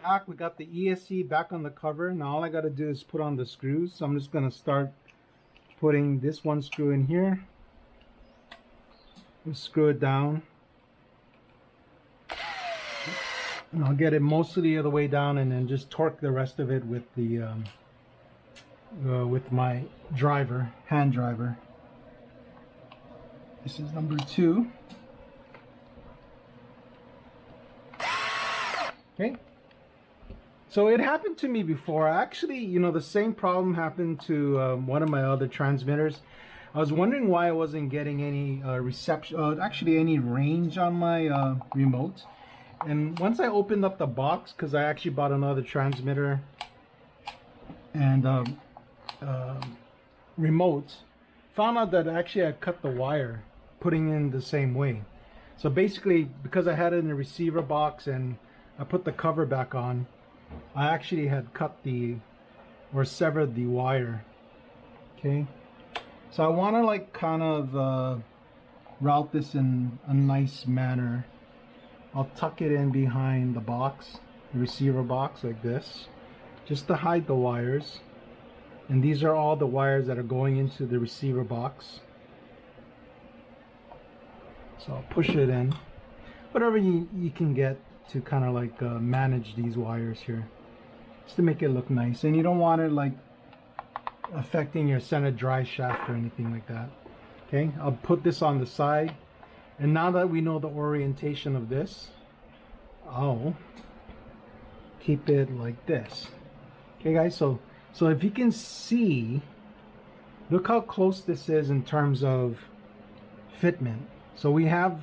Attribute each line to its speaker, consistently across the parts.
Speaker 1: back. We got the ESC back on the cover. Now all I got to do is put on the screws. So I'm just going to start putting this one screw in here. Just screw it down. And I'll get it mostly of the way down and then just torque the rest of it with the with my driver, hand driver. This is number 2. Okay. So it happened to me before. Actually, you know, the same problem happened to one of my other transmitters. I was wondering why I wasn't getting any reception, actually any range on my remote. And once I opened up the box, because I actually bought another transmitter and remote, found out that actually I cut the wire putting in the same way. So basically, because I had it in the receiver box and I put the cover back on, I actually had cut or severed the wire. Okay, so I want to like kind of route this in a nice manner. I'll tuck it in behind the box, the receiver box, like this, just to hide the wires. And these are all the wires that are going into the receiver box. So I'll push it in, whatever you can get to kind of like manage these wires here, just to make it look nice. And you don't want it like affecting your center dry shaft or anything like that. Okay, I'll put this on the side. And now that we know the orientation of this, I'll keep it like this. Okay guys, so if you can see, look how close this is in terms of fitment. So we have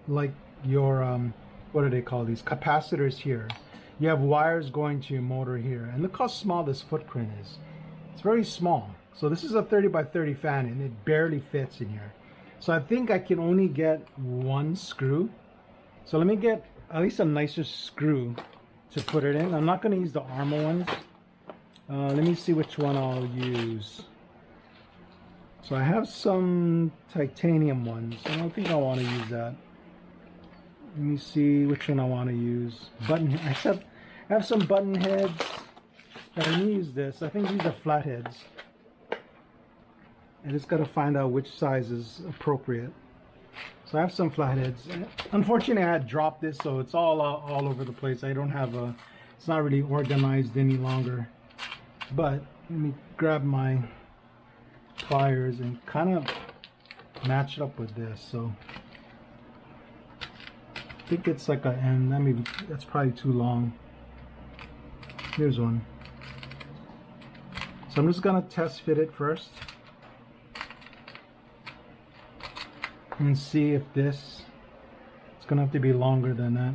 Speaker 1: like your what do they call these, capacitors here. You have wires going to your motor here, and look how small this footprint is. It's very small. So this is a 30 by 30 fan and it barely fits in here. So I think I can only get one screw. So let me get at least a nicer screw to put it in. I'm not going to use the Armor ones. Let me see which one I'll use. So I have some titanium ones. I don't think I want to use that. Let me see which one I want to use. Button. I have some button heads. But I use this. I think these are flatheads. I just got to find out which size is appropriate. So I have some flatheads. Unfortunately, I had dropped this, so it's all over the place. I don't have it's not really organized any longer. But let me grab my pliers and kind of match it up with this. So I think it's like an end. That's probably too long. Here's one. So I'm just gonna test fit it first and see if it's gonna have to be longer than that,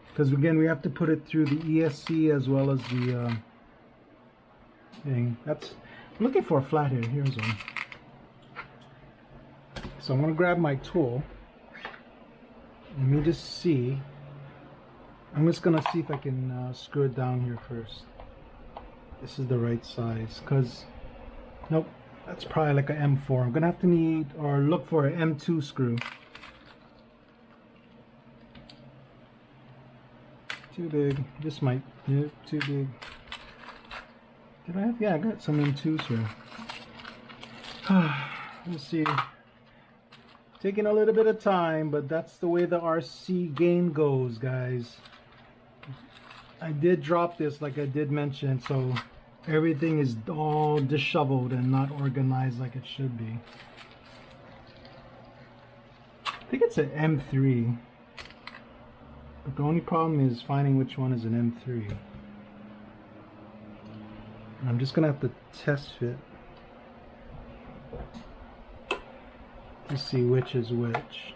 Speaker 1: because again we have to put it through the ESC as well as the thing. I'm looking for a flathead. Here's one. So I'm gonna grab my tool. Let me just see. I'm just gonna see if I can screw it down here first. This is the right size, because nope, that's probably like an M4. I'm gonna have to need or look for an M2 screw. Too big. This might be too big. Did I have? Yeah, I got some M2s here. Let's see. Taking a little bit of time, but that's the way the RC game goes, guys. I did drop this, like I did mention, so everything is all disheveled and not organized like it should be. I think it's an M3, but the only problem is finding which one is an M3. I'm just gonna have to test fit to see which is which.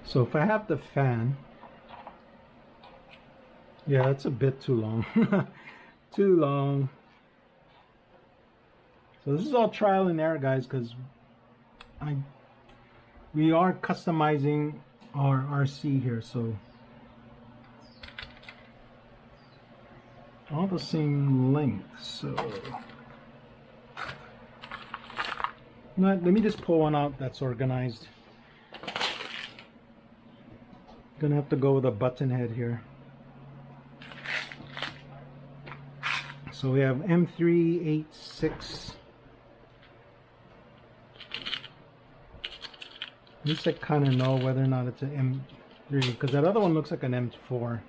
Speaker 1: So if I have the fan, yeah, it's a bit too long. Too long. So this is all trial and error, guys, because we are customizing our RC here. So all the same length. So let me just pull one out that's organized. Gonna have to go with a button head here. So we have M386. At least I kind of know whether or not it's an M3, because that other one looks like an M4.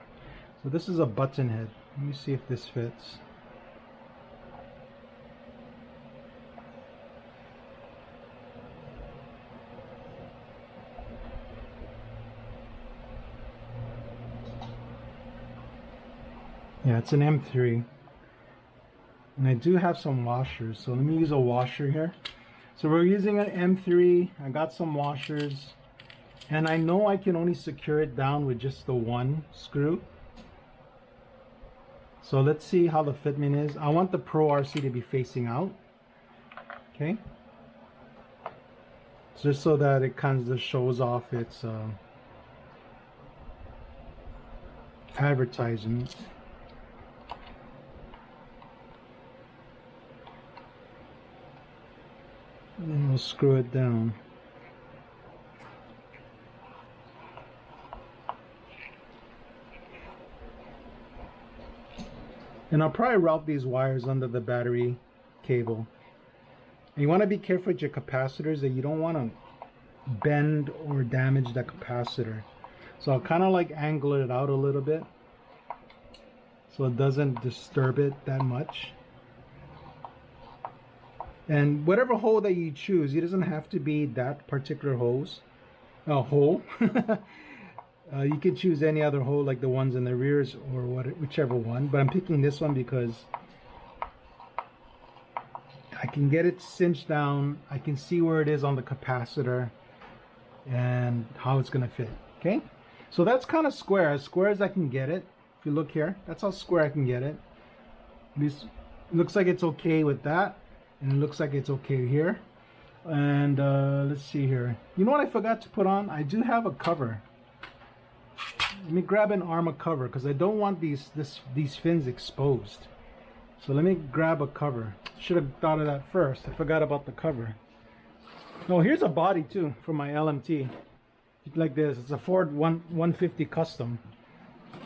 Speaker 1: So this is a button head. Let me see if this fits. Yeah, it's an M3. And I do have some washers, so let me use a washer here. So we're using an M3. I got some washers, and I know I can only secure it down with just the one screw. So let's see how the fitment is. I want the Pro RC to be facing out. Okay. Just so that it kind of just shows off its advertisement. And then we'll screw it down. And I'll probably route these wires under the battery cable. And you want to be careful with your capacitors that you don't want to bend or damage the capacitor. So I'll kind of like angle it out a little bit so it doesn't disturb it that much. And whatever hole that you choose, it doesn't have to be that particular hole. You can choose any other hole, like the ones in the rears or whichever one. But I'm picking this one because I can get it cinched down. I can see where it is on the capacitor and how it's going to fit. Okay, so that's kind of square as I can get it. If you look here, that's how square I can get it. This looks like it's okay with that. And it looks like it's okay here. And let's see here. You know what I forgot to put on? I do have a cover. Let me grab an armor cover because I don't want these fins exposed. So let me grab a cover. Should have thought of that first. I forgot about the cover. Oh, here's a body too for my LMT. Like this. It's a Ford 150 Custom.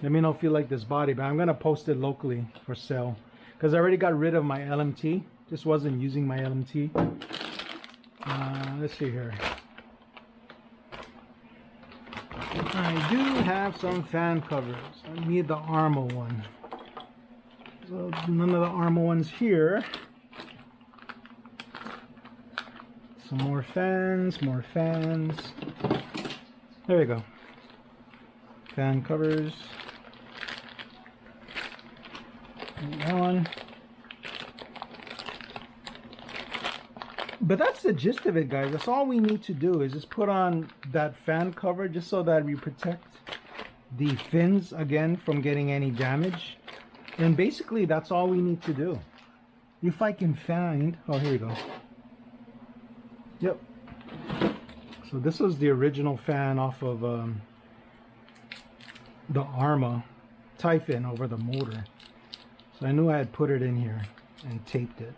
Speaker 1: Let me know if you like this body, but I'm gonna post it locally for sale because I already got rid of my LMT. Just wasn't using my LMT. Let's see here. I do have some fan covers. I need the Arma one. So none of the Arma ones here. Some more fans, more fans. There we go. Fan covers. That one. But that's the gist of it, guys. That's all we need to do is just put on that fan cover just so that we protect the fins again from getting any damage. And basically that's all we need to do. If I can find, oh, here we go. Yep. So this was the original fan off of the Arma Typhon over the motor. So I knew I had put it in here and taped it.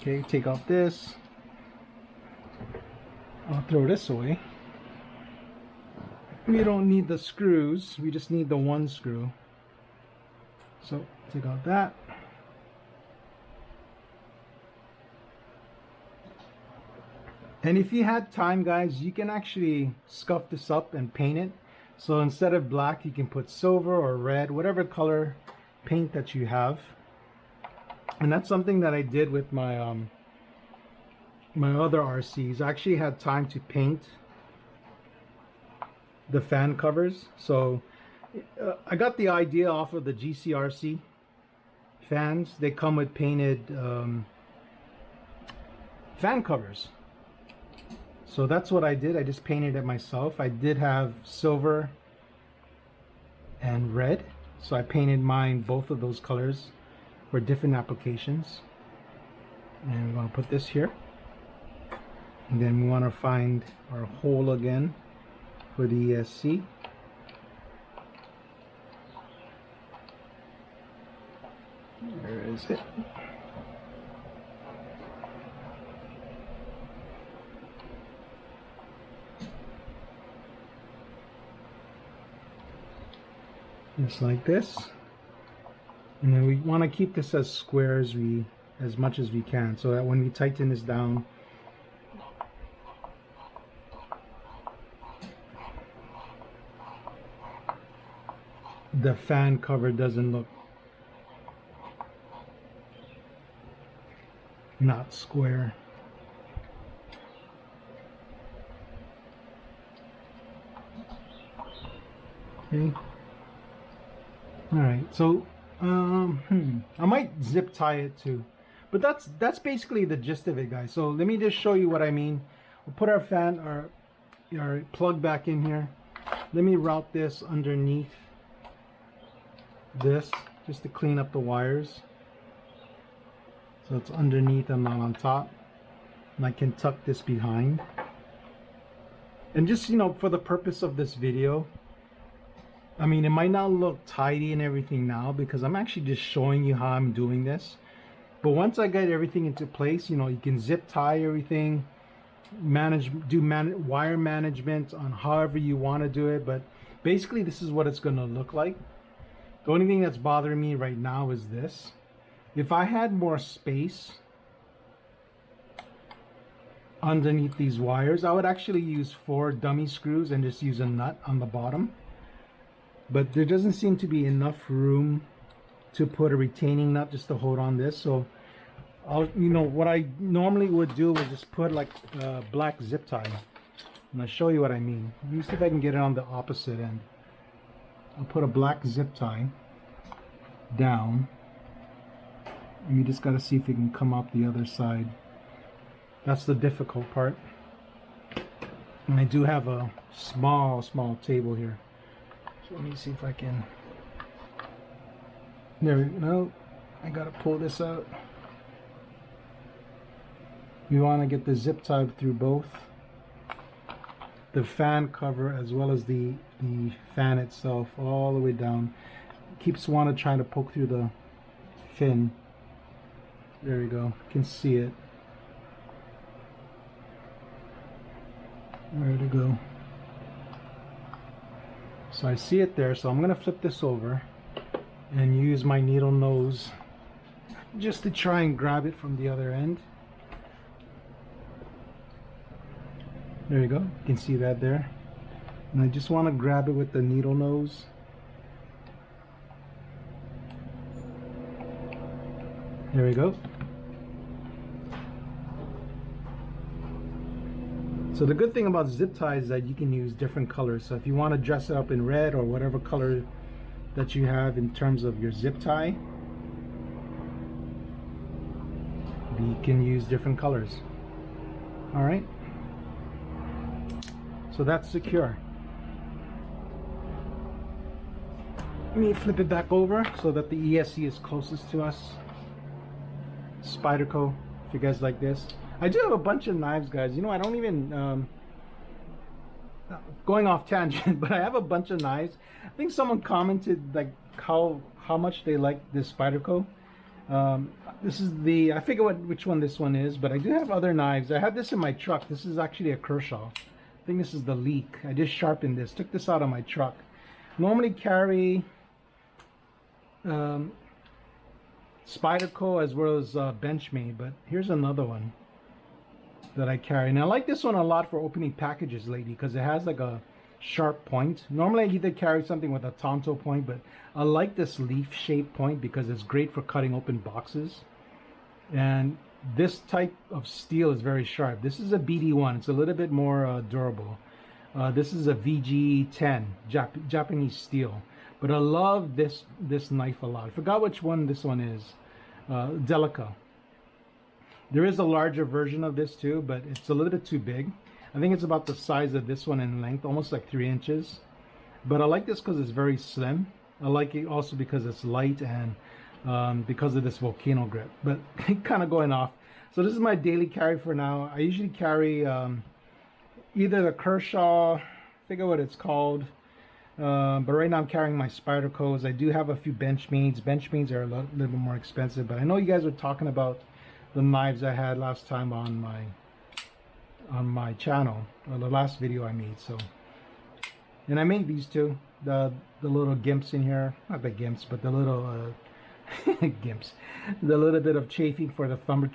Speaker 1: Okay, take off this. I'll throw this away. We don't need the screws, we just need the one screw. So take out that. And if you had time, guys, you can actually scuff this up and paint it. So instead of black, you can put silver or red, whatever color paint that you have. And that's something that I did with my my other RCs. I actually had time to paint the fan covers. So I got the idea off of the GCRC fans. They come with painted fan covers. So that's what I did. I just painted it myself. I did have silver and red. So I painted mine both of those colors for different applications. And we want to put this here. And then we want to find our hole again for the ESC. Where is it? Just like this. And then we want to keep this as square as much as we can, so that when we tighten this down, the fan cover doesn't look not square. Okay. All right. So I might zip tie it too, but that's basically the gist of it, guys. So let me just show you what I mean. We'll put our fan, our plug back in here. Let me route this underneath this just to clean up the wires. So it's underneath and not on top. And I can tuck this behind. And just, you know, for the purpose of this video, I mean, it might not look tidy and everything now because I'm actually just showing you how I'm doing this. But once I get everything into place, you know, you can zip tie everything, wire management on however you want to do it. But basically, this is what it's going to look like. The only thing that's bothering me right now is this. If I had more space underneath these wires, I would actually use 4 dummy screws and just use a nut on the bottom. But there doesn't seem to be enough room to put a retaining nut just to hold on this. So you know, what I normally would do is just put like black zip tie. And I'll show you what I mean. Let me see if I can get it on the opposite end. I'll put a black zip tie down. And you just got to see if it can come up the other side. That's the difficult part. And I do have a small table here. So let me see if I can. There we go. I got to pull this out. You want to get the zip tie through both the fan cover as well as the fan itself all the way down. Keeps want to try to poke through the fin. There we go. You can see it. Where to go? So I see it there. So I'm gonna flip this over and use my needle nose just to try and grab it from the other end. There you go. You can see that there. And I just want to grab it with the needle nose. There we go. So the good thing about zip ties is that you can use different colors. So if you want to dress it up in red or whatever color that you have in terms of your zip tie, you can use different colors. All right. So that's secure. Let me flip it back over so that the ESC is closest to us. Spyderco, if you guys like this. I do have a bunch of knives, guys. You know, I don't even going off tangent, but I have a bunch of knives. I think someone commented like how much they like this Spyderco. This is the, I forget which one this one is, but I do have other knives. I have this in my truck. This is actually a Kershaw. I think this is the Leak. I just sharpened this, took this out of my truck. Normally carry Spyderco as well as Benchmade, but here's another one that I carry. And I like this one a lot for opening packages lately because it has like a sharp point. Normally I either carry something with a Tonto point, but I like this leaf shaped point because it's great for cutting open boxes. And this type of steel is very sharp. This is a BD1. It's a little bit more durable. This is a VG10 Japanese steel. But I love this knife a lot. I forgot which one this one is. Delica. There is a larger version of this too, but it's a little bit too big. I think it's about the size of this one in length, almost like 3 inches. But I like this because it's very slim. I like it also because it's light and because of this volcano grip. But kind of going off. So this is my daily carry for now. I usually carry either the Kershaw, I forget what it's called. But right now I'm carrying my spider codes. I do have a few bench meats. Bench meats are a little bit more expensive, but I know you guys were talking about the knives I had last time on my channel, or the last video I made. So, and I made these too. The little gimps in here, not the gimps, but the little gimps. The little bit of chafing for the thumb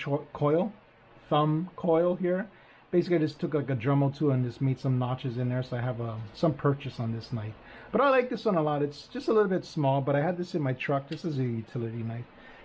Speaker 1: coil here. Basically, I just took like a Dremel tool and just made some notches in there, so I have some purchase on this knife. But I like this one a lot. It's just a little bit small, but I had this in my truck. This is a utility knife.